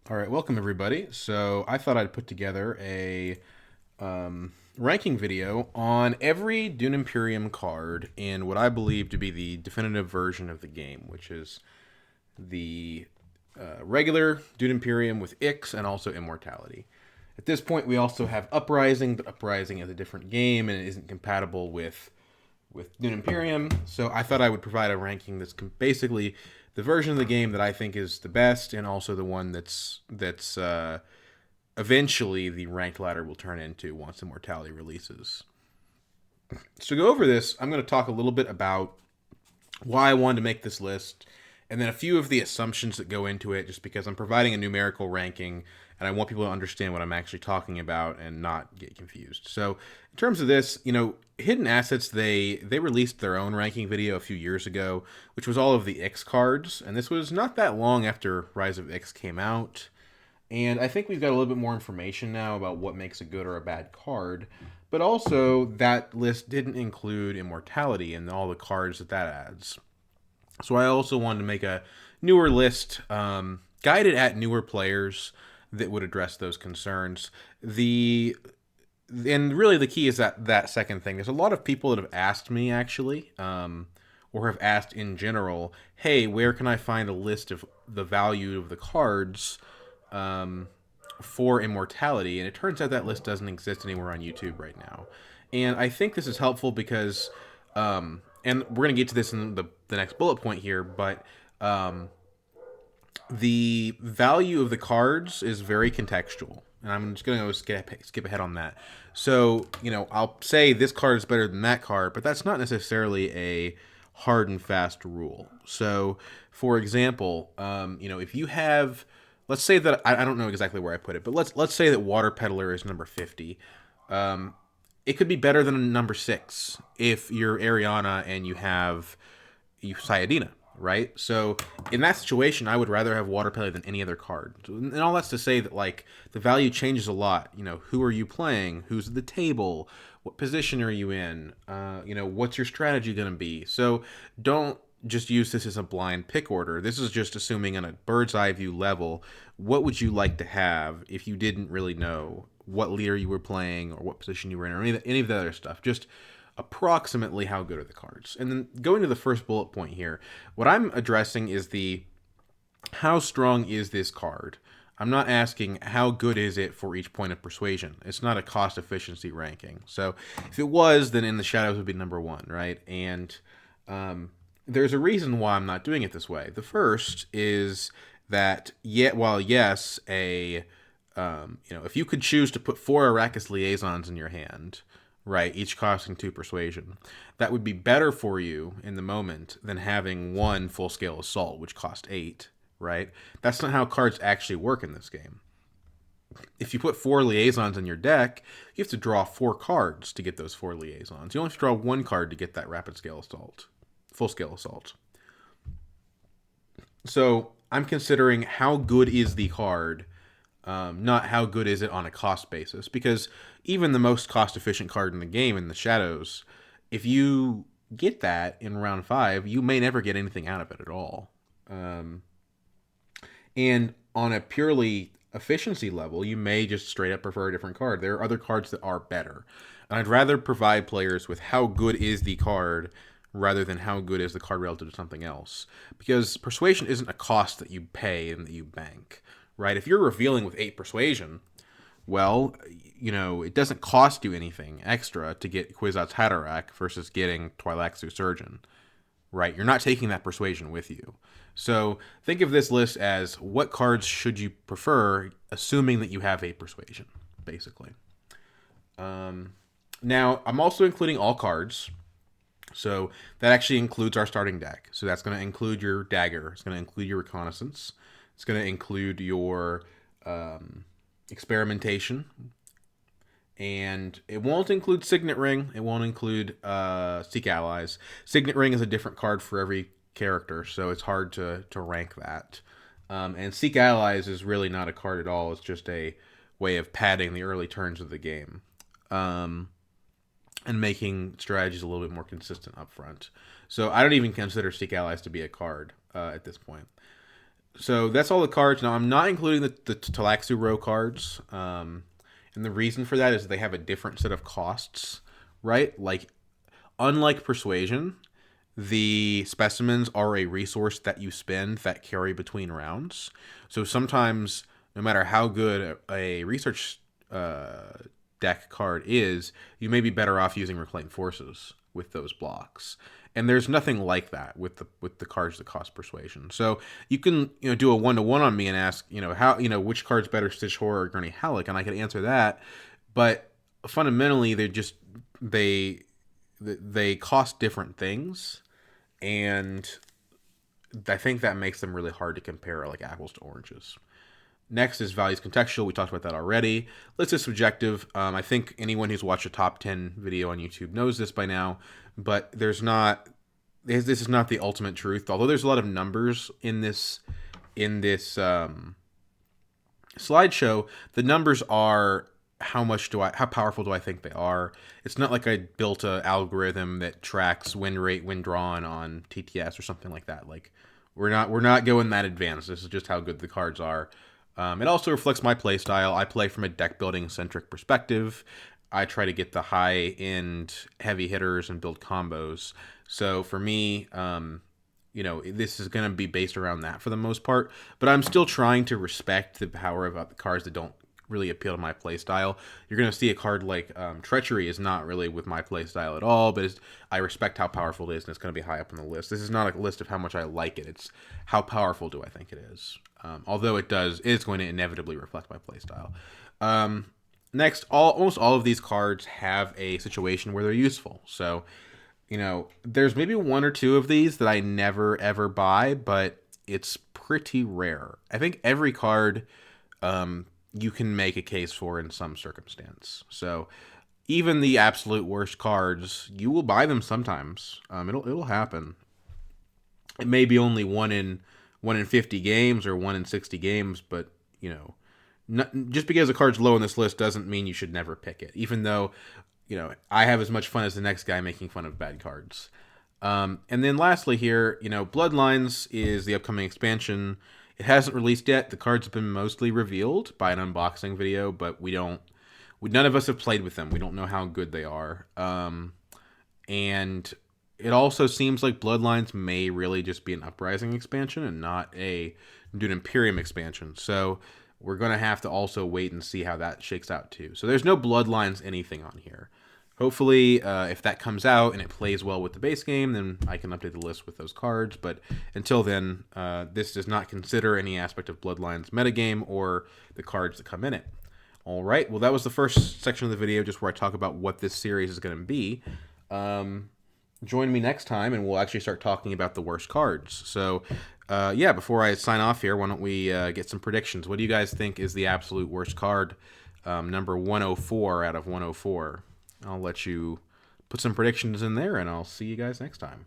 All right, welcome everybody. So I thought I'd put together a ranking video on every Dune Imperium card in what I believe to be the definitive version of the game, which is the regular Dune Imperium with Ix and also Immortality. At this point, we also have Uprising, but Uprising is a different game and it isn't compatible with Dune Imperium. So I thought I would provide a ranking that's basically the version of the game that I think is the best, and also the one that's eventually the ranked ladder will turn into once Immortality releases. So to go over this, I'm going to talk a little bit about why I wanted to make this list, and then a few of the assumptions that go into it, just because I'm providing a numerical ranking and I want people to understand what I'm actually talking about and not get confused. So, in terms of this, Hidden Assets, they released their own ranking video a few years ago, which was all of the X cards, and this was not that long after Rise of X came out. And I think we've got a little bit more information now about what makes a good or a bad card. But also, that list didn't include Immortality and all the cards that adds. So I also wanted to make a newer list, guided at newer players that would address those concerns. And really the key is that second thing. There's a lot of people that have asked me actually, or have asked in general, hey, where can I find a list of the value of the cards for Immortality? And it turns out that list doesn't exist anywhere on YouTube right now. And I think this is helpful because, and we're going to get to this in the next bullet point here, but the value of the cards is very contextual. And I'm just going to skip ahead on that. So, I'll say this card is better than that card, but that's not necessarily a hard and fast rule. So, for example, if you have, let's say that I don't know exactly where I put it, but let's say that Water Peddler is number 50. It could be better than number 6 if you're Ariana and you Sayadina, right? So in that situation, I would rather have Water Peddler than any other card. And all that's to say that like the value changes a lot. Who are you playing? Who's at the table? What position are you in? What's your strategy going to be? So don't just use this as a blind pick order. This is just assuming on a bird's eye view level, what would you like to have if you didn't really know what leader you were playing or what position you were in or any of the other stuff. Just approximately how good are the cards. And then going to the first bullet point here, what I'm addressing is the how strong is this card? I'm not asking how good is it for each point of persuasion. It's not a cost efficiency ranking. So if it was, then In the Shadows would be number 1, right? And there's a reason why I'm not doing it this way. The first is that while yes, if you could choose to put 4 Arrakis liaisons in your hand, right, each costing 2 persuasion, that would be better for you in the moment than having 1 full scale assault, which cost 8, right? That's not how cards actually work in this game. If you put 4 liaisons in your deck, you have to draw 4 cards to get those 4 liaisons. You only have to draw 1 card to get that rapid scale assault, full scale assault. So I'm considering how good is the card, not how good is it on a cost basis. Because even the most cost efficient card in the game, In the Shadows, if you get that in round 5, you may never get anything out of it at all. And on a purely efficiency level, you may just straight up prefer a different card. There are other cards that are better. And I'd rather provide players with how good is the card rather than how good is the card relative to something else. Because persuasion isn't a cost that you pay and that you bank, right? If you're revealing with 8 persuasion, well, it doesn't cost you anything extra to get Kwisatz Haderach versus getting Twi'lek Surgeon, right? You're not taking that persuasion with you. So think of this list as what cards should you prefer, assuming that you have 8 persuasion, basically. Now, I'm also including all cards. So that actually includes our starting deck. So that's going to include your dagger. It's going to include your reconnaissance. It's going to include your experimentation. And it won't include Signet Ring. It won't include Seek Allies. Signet Ring is a different card for every character, so it's hard to rank that. And Seek Allies is really not a card at all. It's just a way of padding the early turns of the game. And making strategies a little bit more consistent up front. So I don't even consider Seek Allies to be a card at this point. So that's all the cards. Now I'm not including the Talaxu row cards, and the reason for that is they have a different set of costs, right? Like unlike Persuasion, the specimens are a resource that you spend that carry between rounds. So sometimes, no matter how good a research deck card is, you may be better off using Reclaim Forces with those blocks. And there's nothing like that with the cards that cost Persuasion. So you can do a 1-to-1 on me and ask how which card's better, Stitch Horror or Gurney Halleck, and I could answer that. But fundamentally, they they cost different things, and I think that makes them really hard to compare, like apples to oranges. Next is values contextual. We talked about that already. List is subjective. I think anyone who's watched a top 10 video on YouTube knows this by now, but this is not the ultimate truth. Although there's a lot of numbers in this slideshow, the numbers are how powerful do I think they are. It's not like I built an algorithm that tracks win rate, win drawn on TTS or something like that. Like we're not going that advanced. This is just how good the cards are. It also reflects my play style. I play from a deck building centric perspective. I try to get the high end heavy hitters and build combos. So for me, this is going to be based around that for the most part. But I'm still trying to respect the power of the cards that don't really appeal to my play style. You're going to see a card like Treachery is not really with my play style at all, but I respect how powerful it is, and it's going to be high up on the list. This is not a list of how much I like it. It's how powerful do I think it is. Although it's going to inevitably reflect my play style. Next, almost all of these cards have a situation where they're useful. So, there's maybe one or two of these that I never ever buy, but it's pretty rare. I think every card you can make a case for in some circumstance. So even the absolute worst cards, you will buy them sometimes. It'll happen. It may be only one in 50 games or 1 in 60 games, but just because a card's low on this list doesn't mean you should never pick it. Even though I have as much fun as the next guy making fun of bad cards. And then lastly here, Bloodlines is the upcoming expansion. It hasn't released yet. The cards have been mostly revealed by an unboxing video, but none of us have played with them. We don't know how good they are. And it also seems like Bloodlines may really just be an Uprising expansion and not a Dune Imperium expansion. So we're going to have to also wait and see how that shakes out too. So there's no Bloodlines anything on here. Hopefully, if that comes out and it plays well with the base game, then I can update the list with those cards. But until then, this does not consider any aspect of Bloodlines metagame or the cards that come in it. All right, well, that was the first section of the video, just where I talk about what this series is going to be. Join me next time, and we'll actually start talking about the worst cards. So, before I sign off here, why don't we get some predictions? What do you guys think is the absolute worst card? Number 104 out of 104. I'll let you put some predictions in there, and I'll see you guys next time.